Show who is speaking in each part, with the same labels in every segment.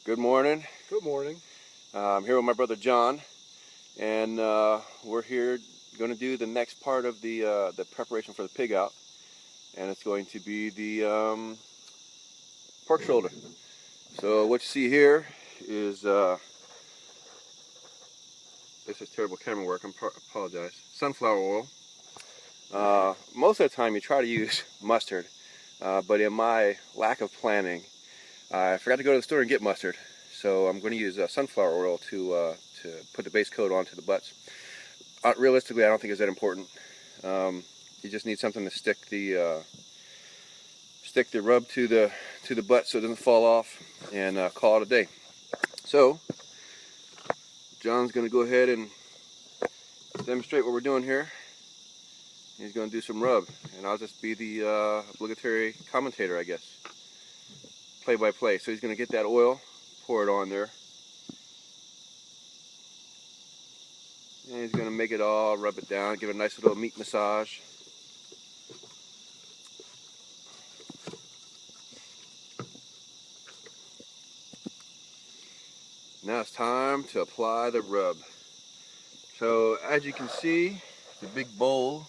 Speaker 1: Good morning.
Speaker 2: Good morning.
Speaker 1: I'm here with my brother John, and we're here going to do the next part of the preparation for the pig out, and it's going to be the pork shoulder. So what you see here is this is terrible camera work. I apologize. Sunflower oil. Most of the time you try to use mustard, but in my lack of planning, I forgot to go to the store and get mustard. So I'm going to use sunflower oil to put the base coat onto the butts. Realistically, I don't think it's that important. You just need something to stick the rub to the butt so it doesn't fall off, and call it a day. So John's going to go ahead and demonstrate what we're doing here. He's going to do some rub, and I'll just be the obligatory commentator, I guess. Play by play. So he's going to get that oil, pour it on there, and he's going to make it all, rub it down, give it a nice little meat massage. Now it's time to apply the rub. So as you can see, the big bowl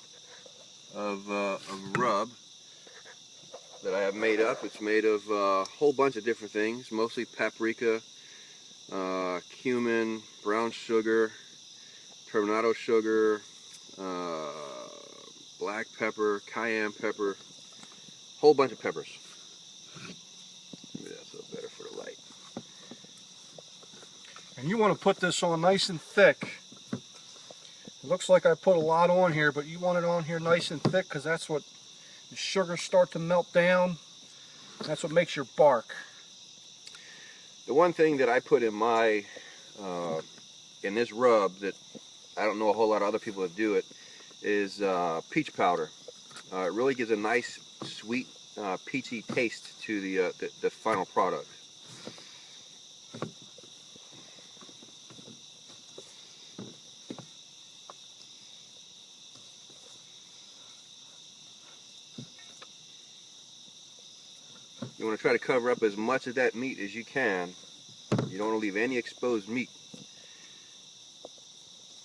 Speaker 1: of rub that I have made up. It's made of a whole bunch of different things, mostly paprika, cumin, brown sugar, turbinado sugar, black pepper, cayenne pepper, whole bunch of peppers. Maybe that's a little better for the light.
Speaker 2: And you want to put this on nice and thick. It looks like I put a lot on here, but you want it on here nice and thick because that's what the sugars start to melt down. That's what makes your bark.
Speaker 1: The one thing that I put in my in this rub that I don't know a whole lot of other people that do it is peach powder. It really gives a nice, sweet, peachy taste to the final product. You want to try to cover up as much of that meat as you can. You don't want to leave any exposed meat.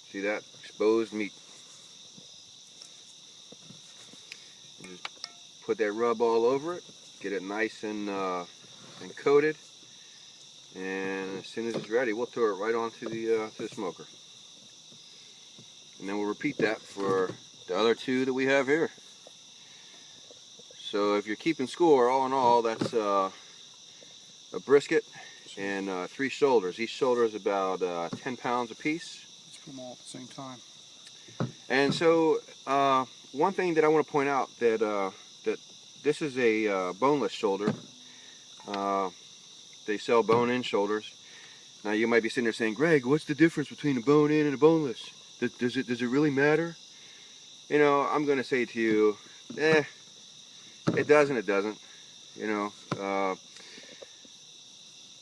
Speaker 1: See that? Exposed meat. You just put that rub all over it. Get it nice and coated. And as soon as it's ready, we'll throw it right onto the smoker. And then we'll repeat that for the other two that we have here. So if you're keeping score, all in all, that's a brisket and 3 shoulders. Each shoulder is about 10 pounds a piece.
Speaker 2: Let's put them all at the same time.
Speaker 1: And so one thing that I want to point out that that this is a boneless shoulder. They sell bone-in shoulders. Now you might be sitting there saying, Greg, what's the difference between a bone-in and a boneless? Does it really matter? You know, I'm going to say to you, it does and it doesn't. You know,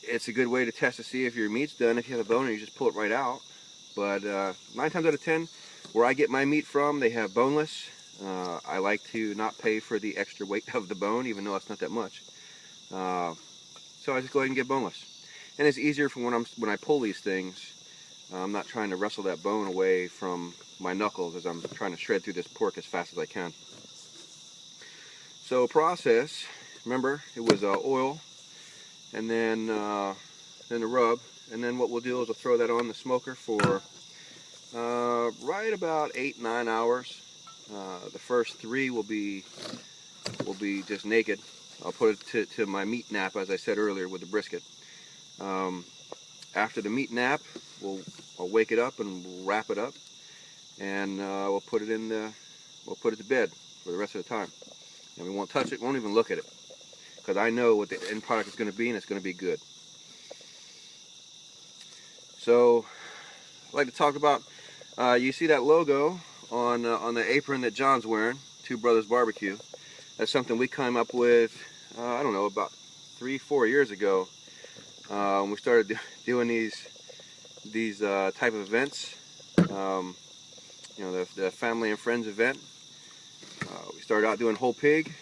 Speaker 1: it's a good way to test to see if your meat's done. If you have a bone in, you just pull it right out. But 9 times out of 10, where I get my meat from, they have boneless. I like to not pay for the extra weight of the bone, even though it's not that much. So I just go ahead and get boneless. And it's easier for when I pull these things. I'm not trying to wrestle that bone away from my knuckles as I'm trying to shred through this pork as fast as I can. So process, remember, it was oil, and then the rub, and then what we'll do is we'll throw that on the smoker for right about 8-9 hours. The first 3 will be just naked. I'll put it to my meat nap, as I said earlier, with the brisket. After the meat nap, I'll wake it up and we'll wrap it up, and we'll put it to bed for the rest of the time. And we won't touch it, won't even look at it, because I know what the end product is going to be, and it's going to be good. So I'd like to talk about, you see that logo on the apron that John's wearing, Brothers BBQ. That's something we came up with, I don't know, about 3-4 years ago. When we started doing these type of events, you know, the family and friends event. We started out doing whole pig.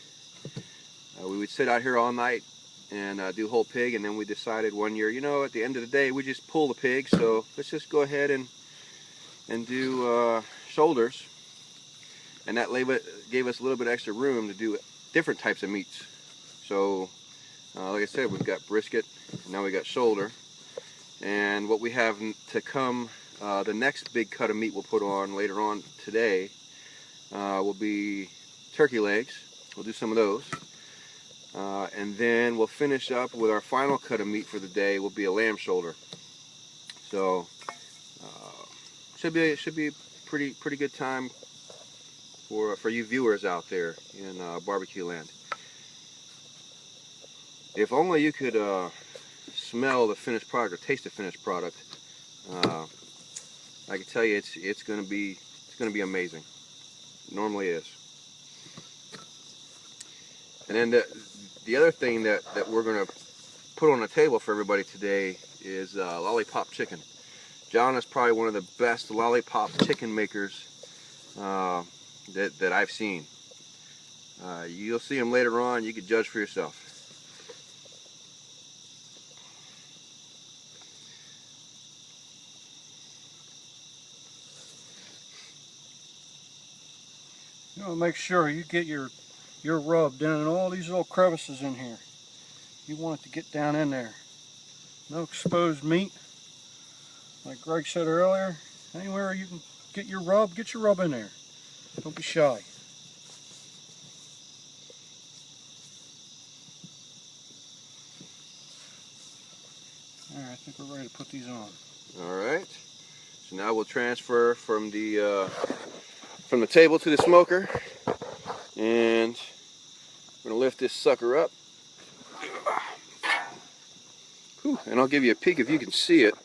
Speaker 1: We would sit out here all night and do whole pig, and then we decided one year, you know, at the end of the day we just pull the pig, so let's just go ahead and do shoulders, and that gave us a little bit extra room to do different types of meats. So like I said, we've got brisket, and now we got shoulder, and what we have to come, the next big cut of meat we'll put on later on today will be turkey legs. We'll do some of those. And then we'll finish up with our final cut of meat for the day will be a lamb shoulder. So should be pretty good time for you viewers out there in barbecue land. If only you could smell the finished product or taste the finished product. I can tell you it's gonna be amazing. It normally is. And then the other thing that we're going to put on the table for everybody today is lollipop chicken. John is probably one of the best lollipop chicken makers that I've seen. You'll see him later on. You can judge for yourself.
Speaker 2: You want to make sure you get your rub down in all these little crevices in here. You want it to get down in there. No exposed meat. Like Greg said earlier, anywhere you can get your rub in there. Don't be shy. Alright, I think we're ready to put these on.
Speaker 1: Alright. So now we'll transfer from the table to the smoker, and we're going to lift this sucker up. Whew, and I'll give you a peek if you can see it.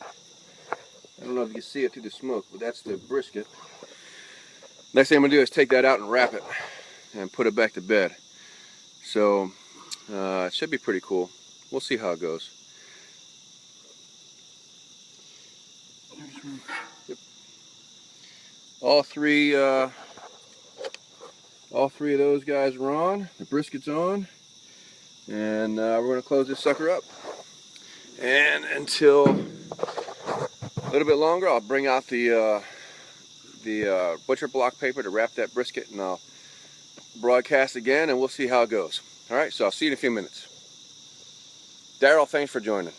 Speaker 1: I don't know if you can see it through the smoke, but that's the brisket. Next thing I'm going to do is take that out and wrap it and put it back to bed. So it should be pretty cool. We'll see how it goes. Yep. All three of those guys are on. The brisket's on, and we're going to close this sucker up. And until a little bit longer, I'll bring out the butcher block paper to wrap that brisket, and I'll broadcast again, and we'll see how it goes. All right, so I'll see you in a few minutes. Daryl, thanks for joining.